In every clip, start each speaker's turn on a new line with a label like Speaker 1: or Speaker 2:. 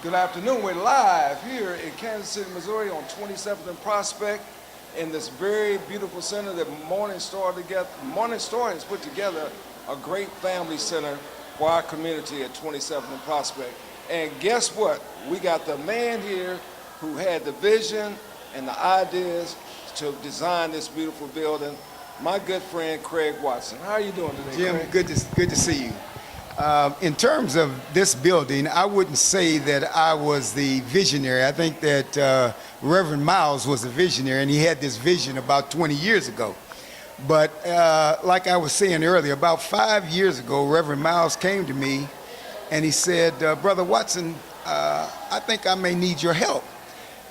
Speaker 1: Good afternoon. We're live here in Kansas City, Missouri on 27th and Prospect in this very beautiful center that Morning Star has put together a great family center for our community at 27th and Prospect. And guess what? We got the man here who had the vision and the ideas to design this beautiful building, my good friend Craig Watson. How are you doing today,
Speaker 2: Jim?
Speaker 1: Craig?
Speaker 2: Good to see you. In terms of this building, I wouldn't say that I was the visionary. I think that Reverend Miles was a visionary, and he had this vision about 20 years ago. But like I was saying earlier, about 5 years ago, Reverend Miles came to me and he said, Brother Watson, I think I may need your help.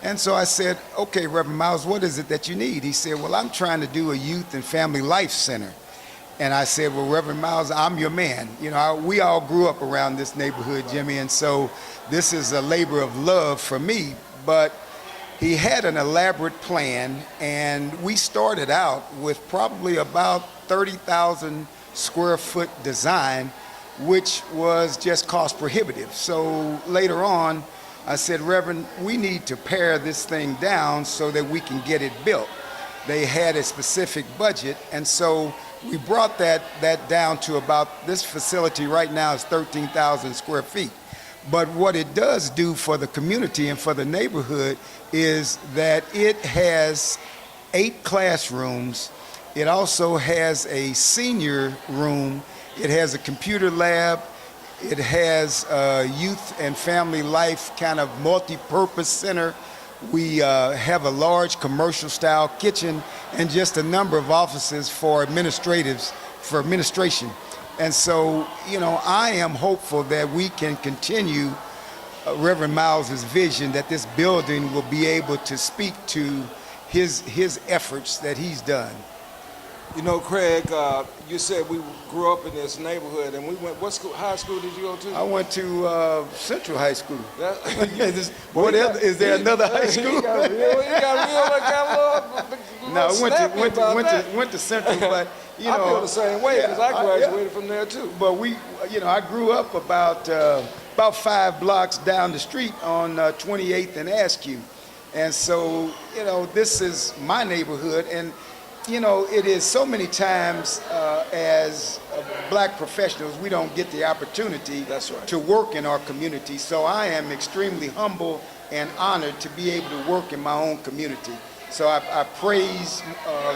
Speaker 2: And so I said, okay, Reverend Miles, what is it that you need? He said, well, I'm trying to do a youth and family life center. And I said, well, Reverend Miles, I'm your man. You know, we all grew up around this neighborhood, Jimmy, and so this is a labor of love for me. But he had an elaborate plan, and we started out with probably about 30,000 square foot design, which was just cost prohibitive. So later on, I said, Reverend, we need to pare this thing down so that we can get it built. They had a specific budget, and so we brought that down to about, this facility right now is 13,000 square feet. But what it does do for the community and for the neighborhood is that it has 8 classrooms. It also has a senior room. It has a computer lab. It has a youth and family life kind of multi-purpose center. We have a large commercial style kitchen and just a number of offices for administration. And so, you know, I am hopeful that we can continue Reverend Miles's vision, that this building will be able to speak to his efforts that he's done.
Speaker 1: You know, Craig, you said we grew up in this neighborhood, and we went. What school? High school did you go to?
Speaker 2: I went to Central High School.
Speaker 1: Is
Speaker 2: there another high school?
Speaker 1: He got
Speaker 2: No, I went to Central, but you know,
Speaker 1: I feel the same way because I graduated from there too.
Speaker 2: But I grew up about 5 blocks down the street on 28th and Askew, and so you know, this is my neighborhood. And you know, it is so many times as black professionals, we don't get the opportunity
Speaker 1: That's right.
Speaker 2: to work in our community. So I am extremely humble and honored to be able to work in my own community. So I praise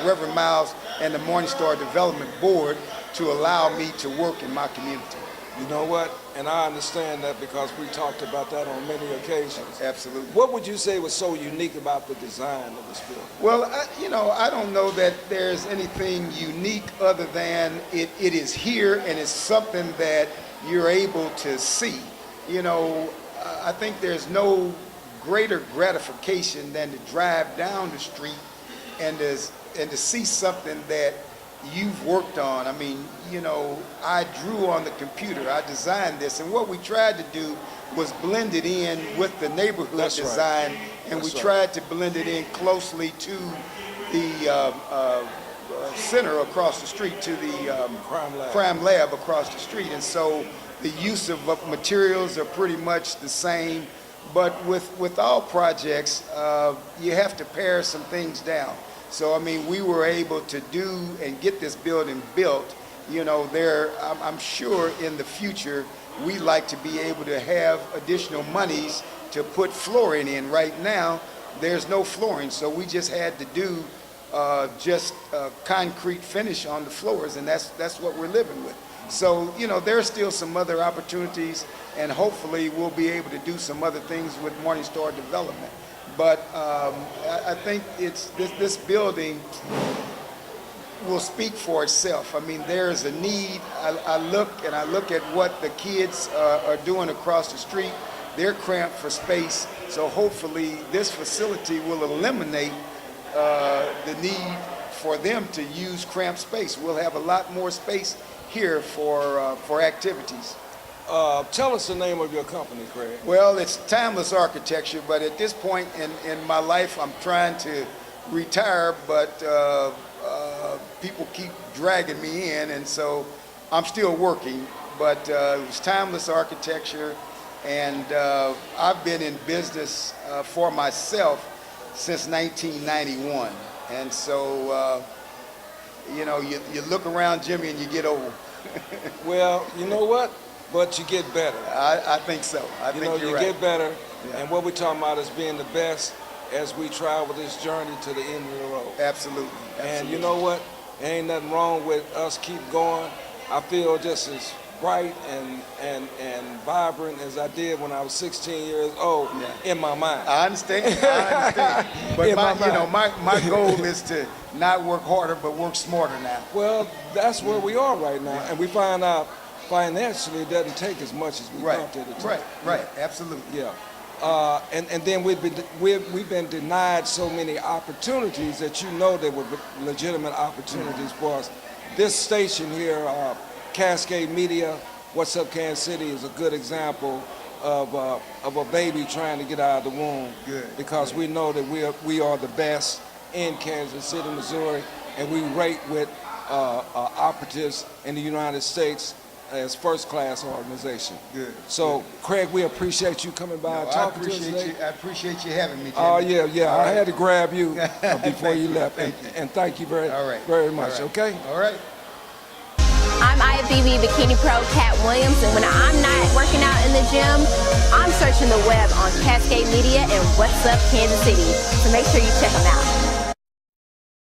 Speaker 2: Reverend Miles and the Morning Star Development Board to allow me to work in my community.
Speaker 1: You know what? And I understand that because we talked about that on many occasions.
Speaker 2: Absolutely.
Speaker 1: What would you say was so unique about the design of this building?
Speaker 2: Well, I don't know that there's anything unique other than it is here and it's something that you're able to see. You know, I think there's no greater gratification than to drive down the street and to see something that you've worked on. I mean, you know, I drew on the computer, I designed this, and what we tried to do was blend it in with the neighborhood
Speaker 1: That's
Speaker 2: design,
Speaker 1: right.
Speaker 2: and
Speaker 1: That's
Speaker 2: we
Speaker 1: right.
Speaker 2: tried to blend it in closely to the center across the street, to the crime lab across the street. And so the use of materials are pretty much the same, but with all projects, you have to pare some things down. So, I mean, we were able to do and get this building built. You know, I'm sure in the future, we like to be able to have additional monies to put flooring in. Right now, there's no flooring, so we just had to do just concrete finish on the floors, and that's what we're living with. So, you know, there's still some other opportunities, and hopefully we'll be able to do some other things with Morning Star Development. But I think this building will speak for itself. I mean, there is a need. I look at what the kids are doing across the street. They're cramped for space. So hopefully this facility will eliminate the need for them to use cramped space. We'll have a lot more space here for activities.
Speaker 1: Tell us the name of your company, Craig.
Speaker 2: Well, it's Timlis Arketekcher, but at this point in my life, I'm trying to retire, but people keep dragging me in, and so I'm still working. But it was Timlis Arketekcher, And I've been in business for myself since 1991. And so, you know, you look around, Jimmy, and you get old.
Speaker 1: Well, you know what? But you get better.
Speaker 2: I think so. I
Speaker 1: You
Speaker 2: think
Speaker 1: know,
Speaker 2: you're
Speaker 1: you
Speaker 2: right.
Speaker 1: get better.
Speaker 2: Yeah.
Speaker 1: And what we're talking about is being the best as we travel this journey to the end of the road.
Speaker 2: Absolutely.
Speaker 1: And you know what? There ain't nothing wrong with us keep going. I feel just as bright and vibrant as I did when I was 16 years old in my mind.
Speaker 2: I understand. I understand. But
Speaker 1: In my
Speaker 2: you know,
Speaker 1: mind.
Speaker 2: my goal is to not work harder, but work smarter now.
Speaker 1: Well, that's where we are right now. And we find out financially it doesn't take as much as we thought it would take.
Speaker 2: Right. Absolutely.
Speaker 1: Yeah. And then we've been denied so many opportunities that you know there were legitimate opportunities for us. This station here, Cascade Media, What's Up Kansas City, is a good example of a baby trying to get out of the womb.
Speaker 2: Good.
Speaker 1: Because we know that we are the best in Kansas City, Missouri, and we rate with operatives in the United States as first-class organization.
Speaker 2: Good.
Speaker 1: So, Craig, we appreciate you coming by and talking to us today.
Speaker 2: I appreciate you having me, Jimmy.
Speaker 1: Oh, yeah.
Speaker 2: All
Speaker 1: I
Speaker 2: right.
Speaker 1: had to grab you before you left.
Speaker 2: Thank you.
Speaker 1: And thank you very,
Speaker 2: All right.
Speaker 1: very much,
Speaker 2: All right.
Speaker 1: okay?
Speaker 2: All right.
Speaker 3: I'm IFBB Bikini Pro Cat Williams, and when I'm not working out in the gym, I'm searching the web on Cascade Media and What's Up Kansas City. So make sure you check them out.